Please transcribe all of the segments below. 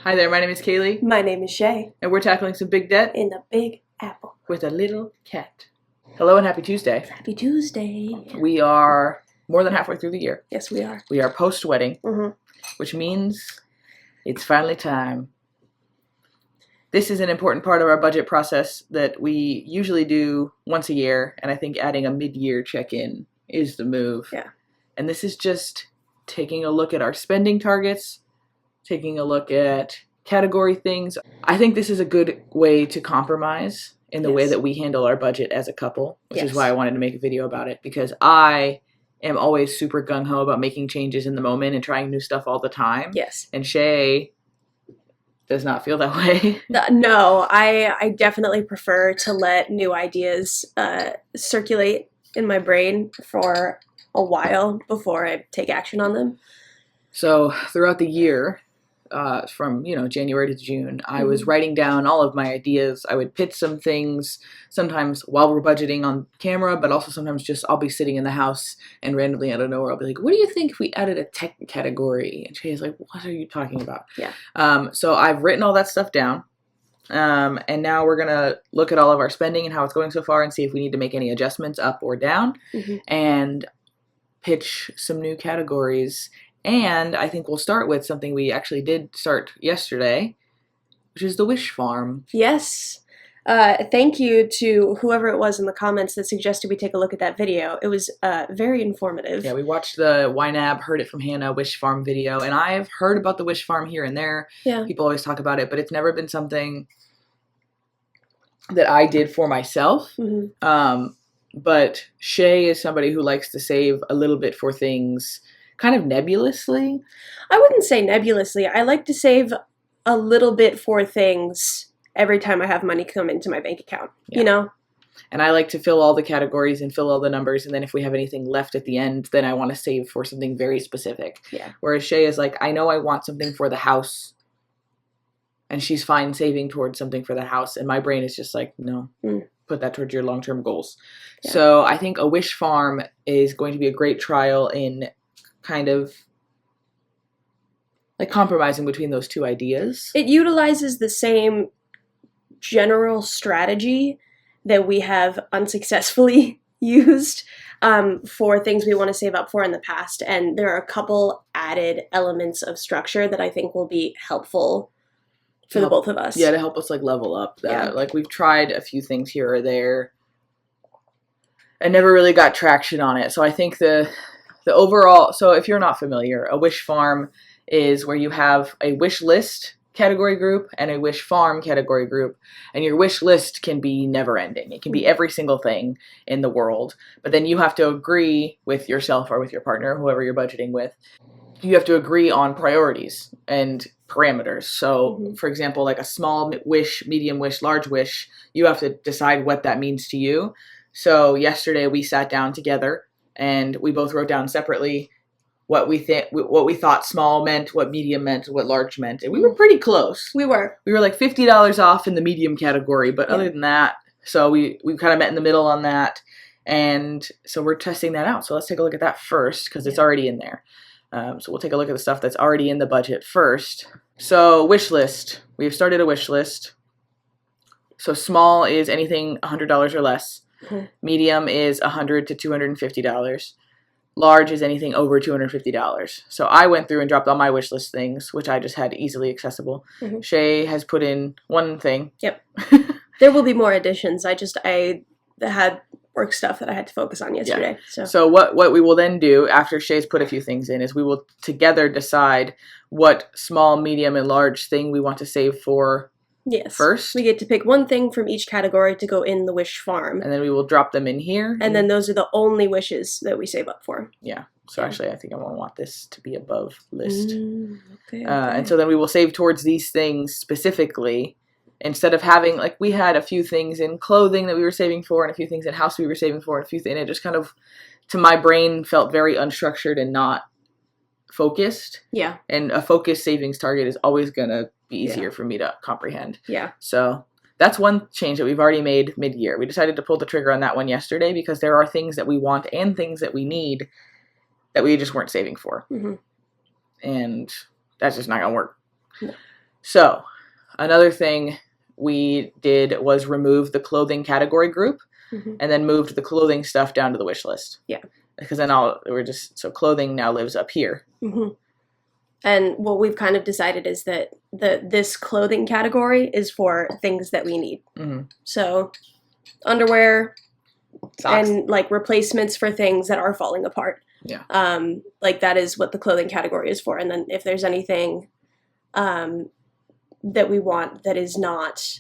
Hi there, my name is Kayleigh. My name is Shay. And we're tackling some big debt in the Big Apple. with a little cat. Hello and happy Tuesday. Happy Tuesday. We are more than halfway through the year. Yes, we are. We are post-wedding, which means it's finally time. This is an important part of our budget process that we usually do once a year, and I think adding a mid-year check-in is the move. Yeah. And this is just taking a look at our spending targets, taking a look at category things. I think this is a good way to compromise in the way that we handle our budget as a couple, which is why I wanted to make a video about it, because I am always super gung-ho about making changes in the moment and trying new stuff all the time. Yes. And Shay does not feel that way. No, I definitely prefer to let new ideas circulate in my brain for a while before I take action on them. So throughout the year, from January to June, I was writing down all of my ideas. I would pitch some things, sometimes while we're budgeting on camera, but also sometimes just I'll be sitting in the house and randomly out of nowhere I'll be like, what do you think if we added a tech category? And Shay's like, what are you talking about? Yeah. So I've written all that stuff down. And now we're gonna look at all of our spending and how it's going so far and see if we need to make any adjustments up or down, and pitch some new categories. And I think we'll start with something we actually did start yesterday, which is the wish farm. Yes. Thank you to whoever it was in the comments that suggested we take a look at that video. It was very informative. Yeah, we watched the YNAB, heard it from Hannah, wish farm video, and I've heard about the wish farm here and there. Yeah. People always talk about it, but it's never been something that I did for myself. But Shay is somebody who likes to save a little bit for things kind of nebulously. I wouldn't say nebulously. I like to save a little bit for things every time I have money come into my bank account, you know? And I like to fill all the categories and fill all the numbers, and then if we have anything left at the end, then I want to save for something very specific. Yeah. Whereas Shay is like, I know I want something for the house, and she's fine saving towards something for the house, and my brain is just like, no, put that towards your long-term goals. Yeah. So I think a wish farm is going to be a great trial in kind of like compromising between those two ideas. It utilizes the same general strategy that we have unsuccessfully used for things we want to save up for in the past. And there are a couple added elements of structure that I think will be helpful for the both of us. Yeah, to help us like level up that. Yeah. Like we've tried a few things here or there and never really got traction on it. So I think the overall, so if you're not familiar, a wish farm is where you have a wish list category group and a wish farm category group, and your wish list can be never ending. It can be every single thing in the world, but then you have to agree with yourself or with your partner, whoever you're budgeting with. You have to agree on priorities and parameters. So for example, like a small wish, medium wish, large wish, you have to decide what that means to you. So yesterday we sat down together and we both wrote down separately what we thought small meant, what medium meant, what large meant. And we were pretty close. We were like $50 off in the medium category. But other than that, so we kind of met in the middle on that. And so we're testing that out. So let's take a look at that first because it's already in there. So we'll take a look at the stuff that's already in the budget first. So wish list. We've started a wish list. So small is anything $100 or less. Medium is $100 to $250. Large is anything over $250. So I went through and dropped all my wish list things, which I just had easily accessible. Shay has put in one thing. Yep. There will be more additions. I had work stuff that I had to focus on yesterday. Yeah. So what we will then do after Shay's put a few things in is we will together decide what small, medium, and large thing we want to save for. Yes. First. We get to pick one thing from each category to go in the wish farm. And then we will drop them in here. And then those are the only wishes that we save up for. Yeah. So actually, I think I'm going to want this to be above list. Okay. And so then we will save towards these things specifically. Instead of having, like, we had a few things in clothing that we were saving for and a few things in house we were saving for and a few things. And it just kind of, to my brain, felt very unstructured and not focused. Yeah. And a focused savings target is always going to be easier for me to comprehend. Yeah. So that's one change that we've already made mid-year. We decided to pull the trigger on that one yesterday because there are things that we want and things that we need that we just weren't saving for. And that's just not going to work. No. So, another thing we did was remove the clothing category group and then moved the clothing stuff down to the wish list. Yeah. Because then so clothing now lives up here. And what we've kind of decided is that this clothing category is for things that we need. So underwear, socks, and like replacements for things that are falling apart. Yeah. Like that is what the clothing category is for. And then if there's anything that we want that is not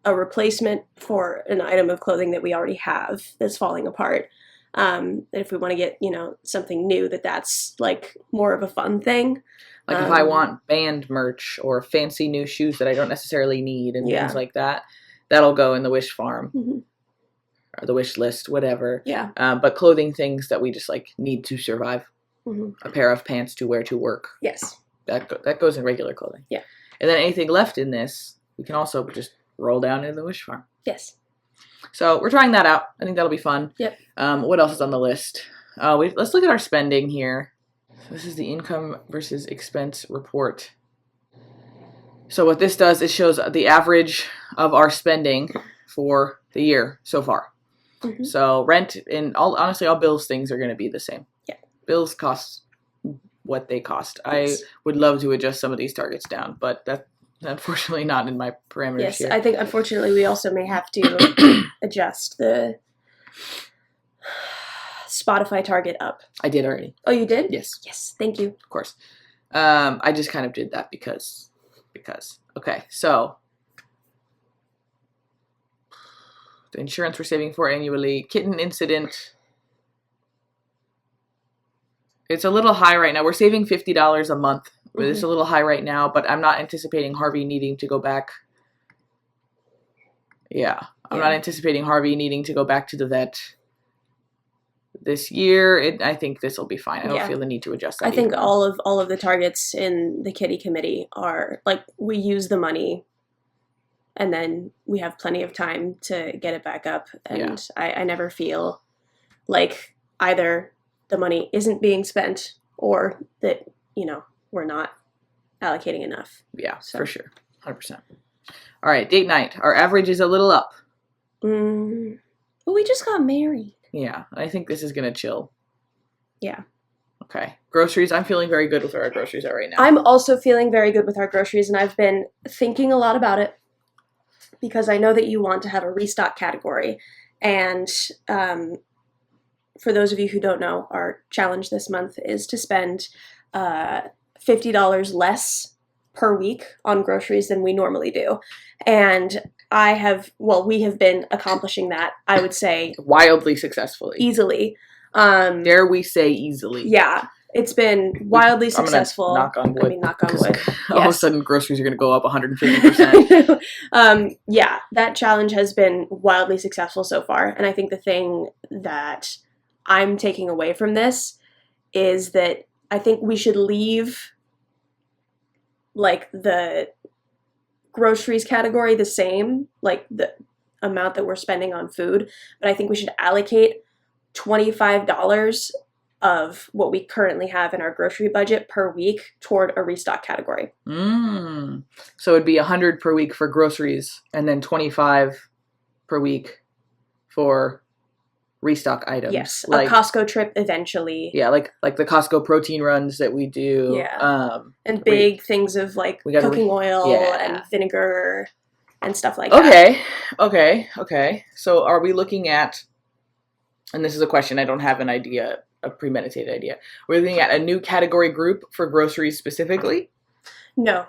a replacement for an item of clothing that we already have that's falling apart, that if we want to get, something new, that's like more of a fun thing. Like if I want band merch or fancy new shoes that I don't necessarily need and things like that, that'll go in the wish farm or the wish list, whatever. Yeah. But clothing things that we just like need to survive. A pair of pants to wear to work. Yes. That goes in regular clothing. Yeah. And then anything left in this, we can also just roll down into the wish farm. Yes. So we're trying that out. I think that'll be fun. Yep. What else is on the list? Let's look at our spending here. So this is the income versus expense report. So what this does is shows the average of our spending for the year so far. So rent and honestly, all bills things are going to be the same. Yeah. Bills cost what they cost. Yes. I would love to adjust some of these targets down, but that's unfortunately not in my parameters here. I think unfortunately we also may have to adjust the Spotify target up. I did already. Oh, you did? Yes. Yes, thank you. Of course. I just kind of did that because. Okay, so the insurance we're saving for annually, kitten incident. It's a little high right now. We're saving $50 a month. It's a little high right now, but I'm not anticipating Harvey needing to go back. Yeah, I'm not anticipating Harvey needing to go back to the vet this year. I think this will be fine. I don't feel the need to adjust that. I think all of the targets in the kitty committee are like we use the money and then we have plenty of time to get it back up. And I never feel like either the money isn't being spent or that, we're not allocating enough. Yeah, so. For sure. 100%. All right, date night. Our average is a little up. But we just got married. Yeah, I think this is going to chill. Yeah. Okay. Groceries. I'm feeling very good with where our groceries are right now. I'm also feeling very good with our groceries, and I've been thinking a lot about it because I know that you want to have a restock category. And for those of you who don't know, our challenge this month is to spend $50 less per week on groceries than we normally do. And we have been accomplishing that, I would say. Wildly successfully. Easily. Dare we say easily. Yeah. It's been wildly successful. Knock on wood. Knock on wood. All of a sudden groceries are going to go up 150%. Yeah, that challenge has been wildly successful so far. And I think the thing that I'm taking away from this is that I think we should leave like the groceries category the same, like the amount that we're spending on food, but I think we should allocate $25 of what we currently have in our grocery budget per week toward a restock category. So it'd be $100 per week for groceries and then $25 per week for restock items. Yes, like a Costco trip eventually. Yeah, like the Costco protein runs that we do. Yeah. And big things of like cooking oil and vinegar and stuff like that. Okay. So are we looking at, and this is a question, I don't have an idea, a premeditated idea. We're looking at a new category group for groceries specifically? No.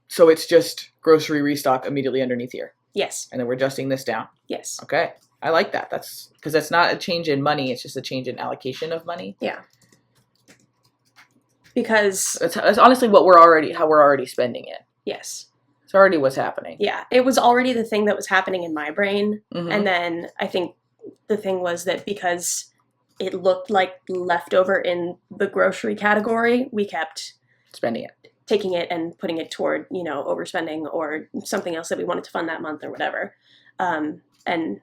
So it's just grocery restock immediately underneath here? Yes. And then we're adjusting this down? Yes. Okay. I like that. That's because that's not a change in money. It's just a change in allocation of money. Yeah. Because that's honestly how we're already spending it. Yes. It's already what's happening. Yeah. It was already the thing that was happening in my brain. And then I think the thing was that because it looked like leftover in the grocery category, we kept spending it, taking it and putting it toward, overspending or something else that we wanted to fund that month or whatever. And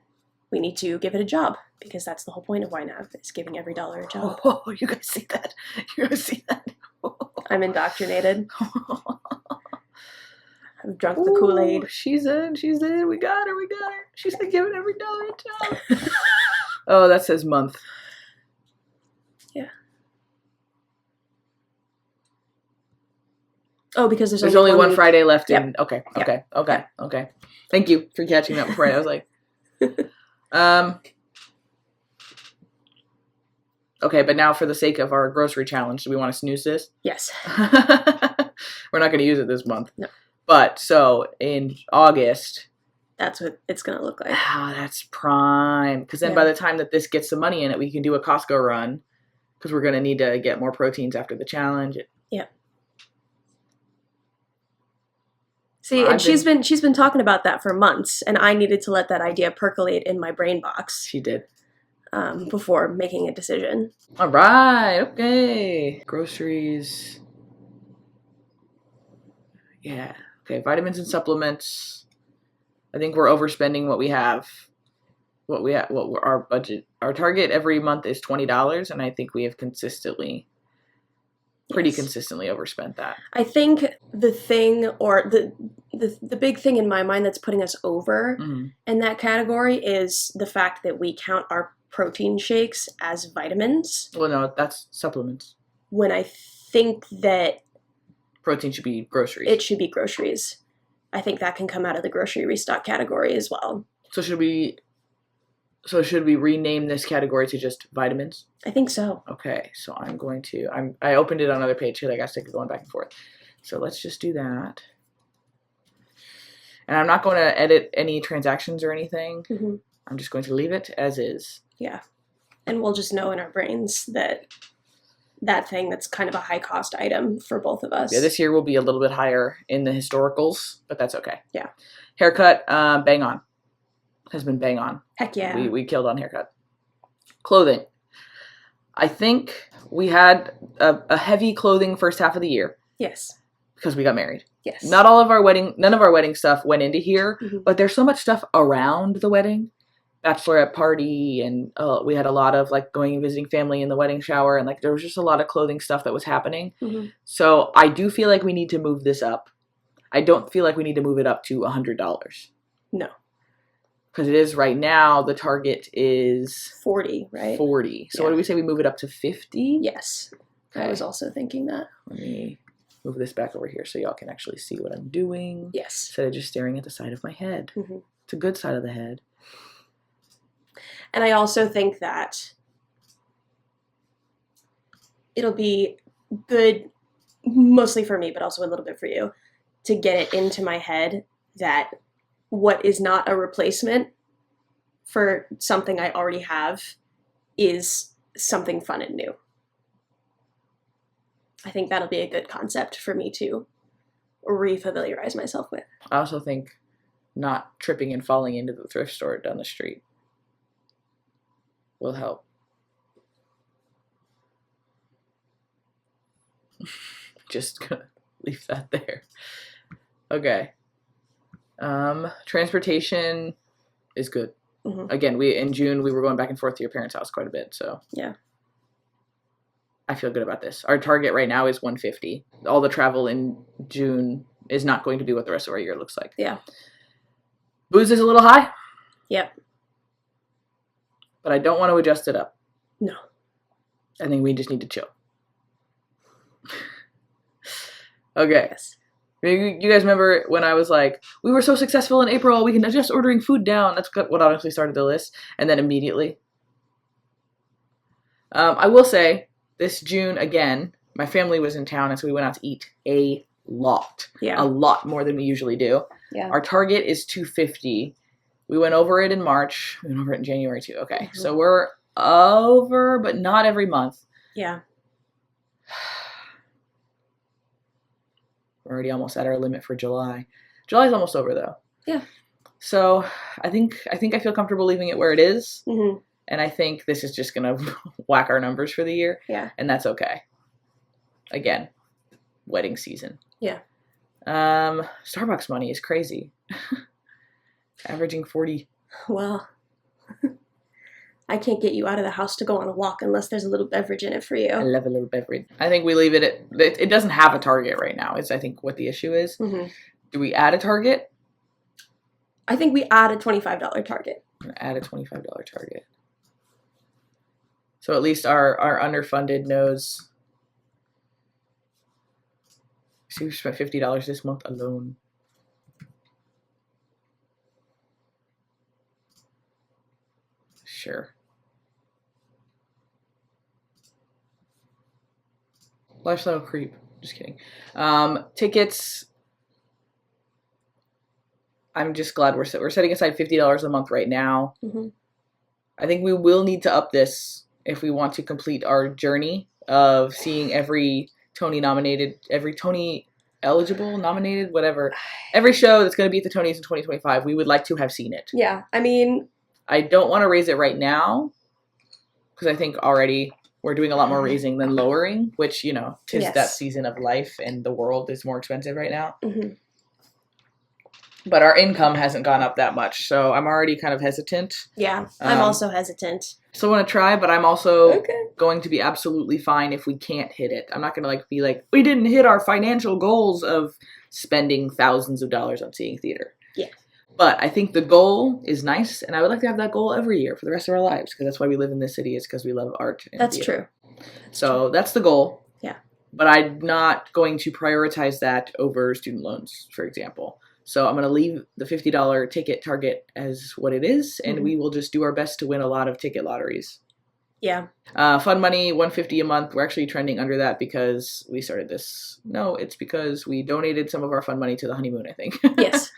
we need to give it a job because that's the whole point of YNAB is giving every dollar a job. Oh, you guys see that? You guys see that? I'm indoctrinated. I've drunk the Kool-Aid. She's in. We got her. She's been giving every dollar in town. Oh, that says month. Yeah. Oh, because there's only one week. Friday left Yep. in. Okay. Thank you for catching up before I was like, okay, but now for the sake of our grocery challenge, do we want to snooze this? Yes. We're not going to use it this month. No. But so in August, that's what it's going to look like. Oh, that's prime. Because then by the time that this gets some money in it, we can do a Costco run. Because we're going to need to get more proteins after the challenge. Yep. See, and she's been talking about that for months, and I needed to let that idea percolate in my brain box. She did. Before making a decision. All right. Okay. Groceries. Yeah. Okay. Vitamins and supplements. I think we're overspending what we have. Our budget, our target every month is $20, and I think we have pretty consistently overspent that. I think the thing, or the big thing in my mind that's putting us over in that category is the fact that we count our protein shakes as vitamins. Well, no, that's supplements. When I think that protein should be groceries. It should be groceries. I think that can come out of the grocery restock category as well. So should we rename this category to just vitamins? I think so. Okay, so I opened it on another page because I got sick of going back and forth. So let's just do that. And I'm not going to edit any transactions or anything. Mm-hmm. I'm just going to leave it as is. Yeah. And we'll just know in our brains that thing that's kind of a high cost item for both of us. Yeah, this year will be a little bit higher in the historicals, but that's okay. Yeah. Haircut, bang on. Has been bang on. Heck yeah. We killed on haircut. Clothing. I think we had a heavy clothing first half of the year. Yes. Because we got married. Yes. None of our wedding stuff went into here, but there's so much stuff around the wedding. Bachelorette party, and we had a lot of like going and visiting family in the wedding shower, and like there was just a lot of clothing stuff that was happening. Mm-hmm. So I do feel like we need to move this up. I don't feel like we need to move it up to $100. No. Because it is right now, the target is 40, right? 40. So what do we say we move it up to 50? Yes. Okay. I was also thinking that. Let me move this back over here so y'all can actually see what I'm doing. Yes. Instead of just staring at the side of my head. Mm-hmm. It's a good side of the head. And I also think that it'll be good, mostly for me, but also a little bit for you, to get it into my head that what is not a replacement for something I already have is something fun and new. I think that'll be a good concept for me to refamiliarize myself with. I also think not tripping and falling into the thrift store down the street will help. Just gonna leave that there. Okay. Transportation is good. Mm-hmm. Again, in June we were going back and forth to your parents' house quite a bit, so yeah. I feel good about this. Our target right now is $150. All the travel in June is not going to be what the rest of our year looks like. Yeah. Booze is a little high. Yep. But I don't want to adjust it up. No. I think we just need to chill. Okay. Yes. You guys remember when I was like, we were so successful in April, we can adjust ordering food down. That's what honestly started the list. And then immediately. I will say, this June, again, my family was in town, and so we went out to eat a lot. Yeah. A lot more than we usually do. Yeah. Our target is $250. We went over it in March. We went over it in January too. Okay. Mm-hmm. So we're over, but not every month. Yeah. We're already almost at our limit for July. July's almost over though. Yeah. So I think I feel comfortable leaving it where it is. Mm-hmm. And I think this is just going to whack our numbers for the year. Yeah. And that's okay. Again, wedding season. Yeah. Starbucks money is crazy. Averaging 40. Well, I can't get you out of the house to go on a walk unless there's a little beverage in it for you. I love a little beverage. I think we leave it at, it doesn't have a target right now, is I think what the issue is. Mm-hmm. Do we add a target? I think we add a $25 target. Add a $25 target. So at least our underfunded knows. See, we spent $50 this month alone. Sure. Lifestyle creep. Just kidding. Tickets. I'm just glad we're setting aside $50 a month right now. Mm-hmm. I think we will need to up this if we want to complete our journey of seeing every Tony eligible, nominated, whatever. Every show that's going to be at the Tonys in 2025, we would like to have seen it. Yeah, I mean... I don't want to raise it right now because I think already we're doing a lot more raising than lowering, which, you know, tis that season of life and the world is more expensive right now. Mm-hmm. But our income hasn't gone up that much, so I'm already kind of hesitant. Yeah, I'm also hesitant. So I want to try, but I'm also going to be absolutely fine if we can't hit it. I'm not going to be like, we didn't hit our financial goals of spending thousands of dollars on seeing theater. Yeah. But I think the goal is nice, and I would like to have that goal every year for the rest of our lives, because that's why we live in this city, is because we love art. And that's theater. True. So that's the goal. Yeah. But I'm not going to prioritize that over student loans, for example. So I'm going to leave the $50 ticket target as what it is, and we will just do our best to win a lot of ticket lotteries. Yeah. Fund money, $150 a month. We're actually trending under that because we started this. No, it's because we donated some of our fund money to the honeymoon, I think. Yes.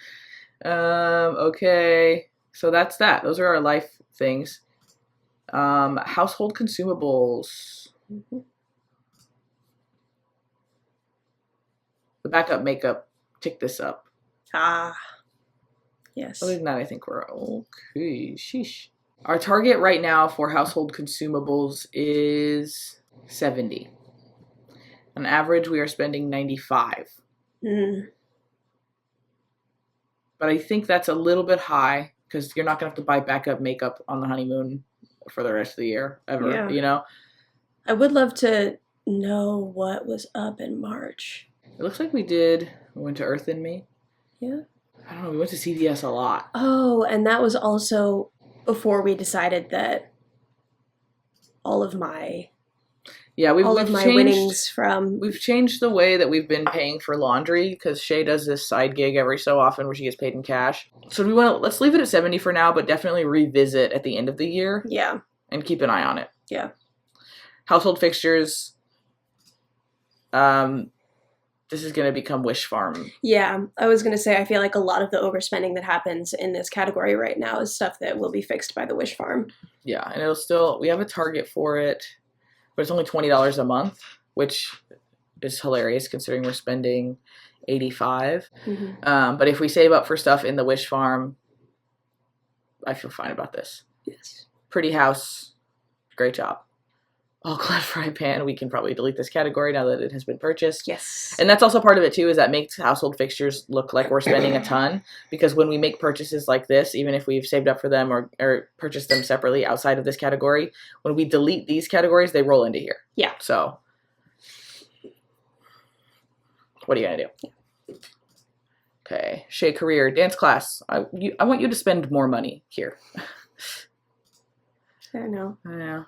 Okay. So that's that. Those are our life things. Household consumables. Mm-hmm. The backup makeup, tick this up. Ah, yes. Other than that, I think we're okay. Sheesh. Our target right now for household consumables is 70. On average, we are spending 95. Mm. But I think that's a little bit high because you're not going to have to buy backup makeup on the honeymoon for the rest of the year, ever, you know? I would love to know what was up in March. It looks like we went to Earth and Me. Yeah. I don't know, we went to CVS a lot. Oh, and that was also before we decided that all of my winnings from... We've changed the way that we've been paying for laundry because Shay does this side gig every so often where she gets paid in cash. So let's leave it at 70 for now, but definitely revisit at the end of the year. Yeah. And keep an eye on it. Yeah. Household fixtures. This is going to become Wish Farm. Yeah, I was going to say, I feel like a lot of the overspending that happens in this category right now is stuff that will be fixed by the Wish Farm. Yeah, and we have a target for it, but it's only $20 a month, which is hilarious considering we're spending $85. Mm-hmm. But if we save up for stuff in the Wish Farm, I feel fine about this. Yes. Pretty house, great job. All-clad fry pan, we can probably delete this category now that it has been purchased. Yes. And that's also part of it, too, is that makes household fixtures look like we're spending a ton. Because when we make purchases like this, even if we've saved up for them or purchased them separately outside of this category, when we delete these categories, they roll into here. Yeah. So, what are you going to do? Yeah. Okay. Shay career, dance class. I want you to spend more money here. I know. I know.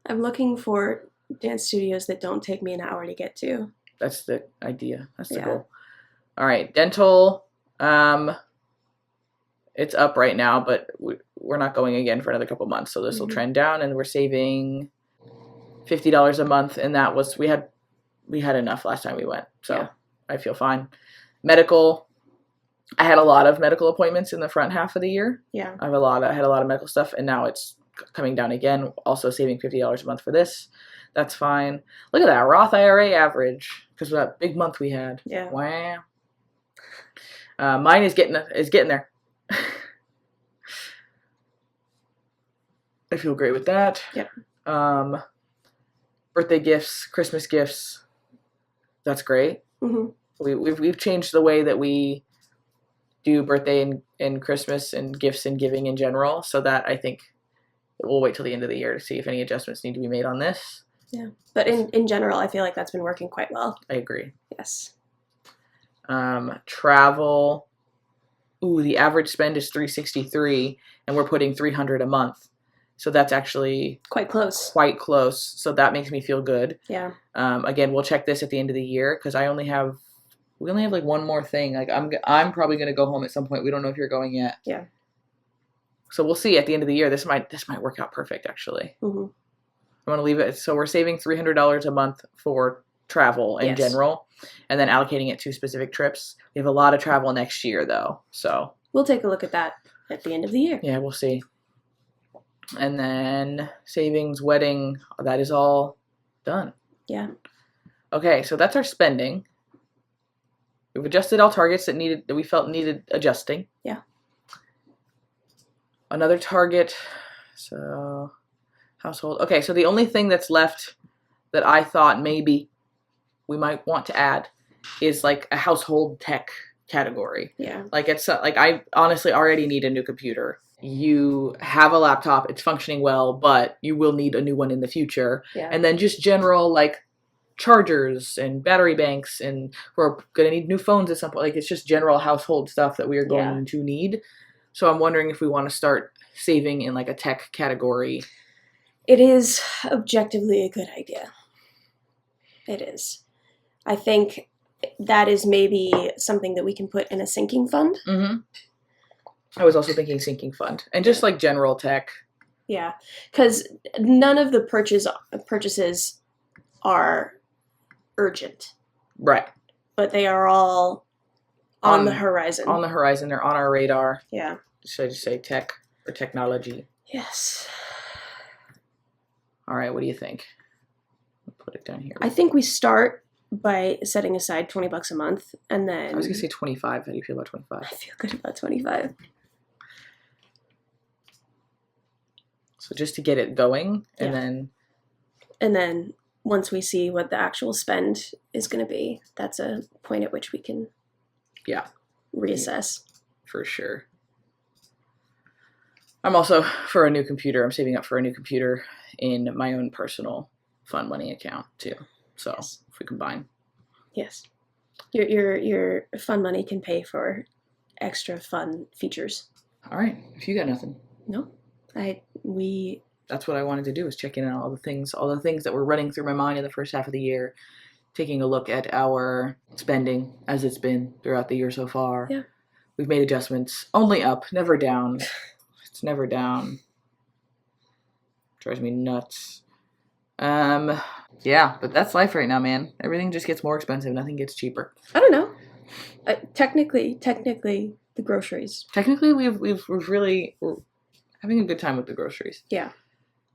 I'm looking for dance studios that don't take me an hour to get to. That's the idea. That's the goal. All right. Dental. It's up right now, but we're not going again for another couple months. So this will trend down, and we're saving $50 a month. And that was, we had enough last time we went. So I feel fine. Medical. I had a lot of medical appointments in the front half of the year. Yeah. I had a lot of medical stuff, and now it's coming down again, also saving $50 a month for this. That's fine. Look at that Roth IRA average because of that big month we had. Yeah. Wow. Mine is getting there. I feel great with that. Yep. Birthday gifts, Christmas gifts. That's great. Mm-hmm. We've changed the way that we do birthday and Christmas and gifts and giving in general, so that I think we'll wait till the end of the year to see if any adjustments need to be made on this. Yeah. But in general, I feel like that's been working quite well. I agree. Yes. Travel. Ooh, the average spend is $363, and we're putting $300 a month. So that's actually quite close. So that makes me feel good. Yeah. Again, we'll check this at the end of the year because we only have like one more thing. Like I'm probably gonna go home at some point. We don't know if you're going yet. Yeah. So we'll see at the end of the year. This might work out perfect actually. Mm-hmm. I want to leave it. So we're saving $300 a month for travel in general, and then allocating it to specific trips. We have a lot of travel next year though, so we'll take a look at that at the end of the year. Yeah, we'll see. And then savings, wedding, that is all done. Yeah. Okay, so that's our spending. We've adjusted all targets that we felt needed adjusting. Yeah. Another target, so household. Okay, so the only thing that's left that I thought maybe we might want to add is like a household tech category. Yeah. Like it's like I honestly already need a new computer. You have a laptop, it's functioning well, but you will need a new one in the future. Yeah. And then just general like chargers and battery banks, and we're going to need new phones at some point. Like it's just general household stuff that we are going to need. So I'm wondering if we want to start saving in like a tech category. It is objectively a good idea. It is. I think that is maybe something that we can put in a sinking fund. Mm-hmm. I was also thinking sinking fund and just like general tech. Yeah, because none of the purchases are urgent. Right. But they are all on the horizon. On the horizon. They're on our radar. Yeah. Should I just say tech or technology? Yes. All right, what do you think? I'll put it down here. I think we start by setting aside $20 a month, and then... I was going to say 25. How do you feel about 25? I feel good about 25. So just to get it going, and then... And then once we see what the actual spend is going to be, that's a point at which we can reassess. For sure. I'm also, for a new computer, I'm saving up for a new computer in my own personal fund money account, too. So, if we combine. Yes. Your fun money can pay for extra fun features. All right. If you got nothing. No. That's what I wanted to do, is check in on all the things that were running through my mind in the first half of the year, taking a look at our spending as it's been throughout the year so far. Yeah. We've made adjustments, only up, never down. It's never down. Drives me nuts. Yeah, but that's life right now, man. Everything just gets more expensive. Nothing gets cheaper. I don't know. Technically, the groceries. Technically, we're having a good time with the groceries. Yeah,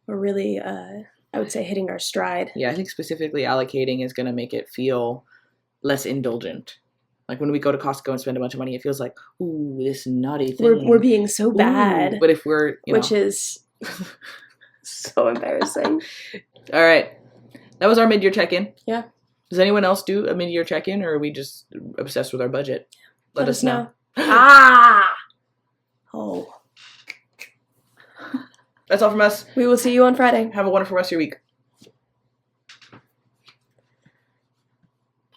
we're really, I would say, hitting our stride. Yeah, I think specifically allocating is going to make it feel less indulgent. Like when we go to Costco and spend a bunch of money, it feels like, ooh, this naughty thing. We're being so bad. Ooh, but if we're, which is so embarrassing. All right. That was our mid-year check-in. Yeah. Does anyone else do a mid-year check-in, or are we just obsessed with our budget? Let us know. Oh. That's all from us. We will see you on Friday. Have a wonderful rest of your week.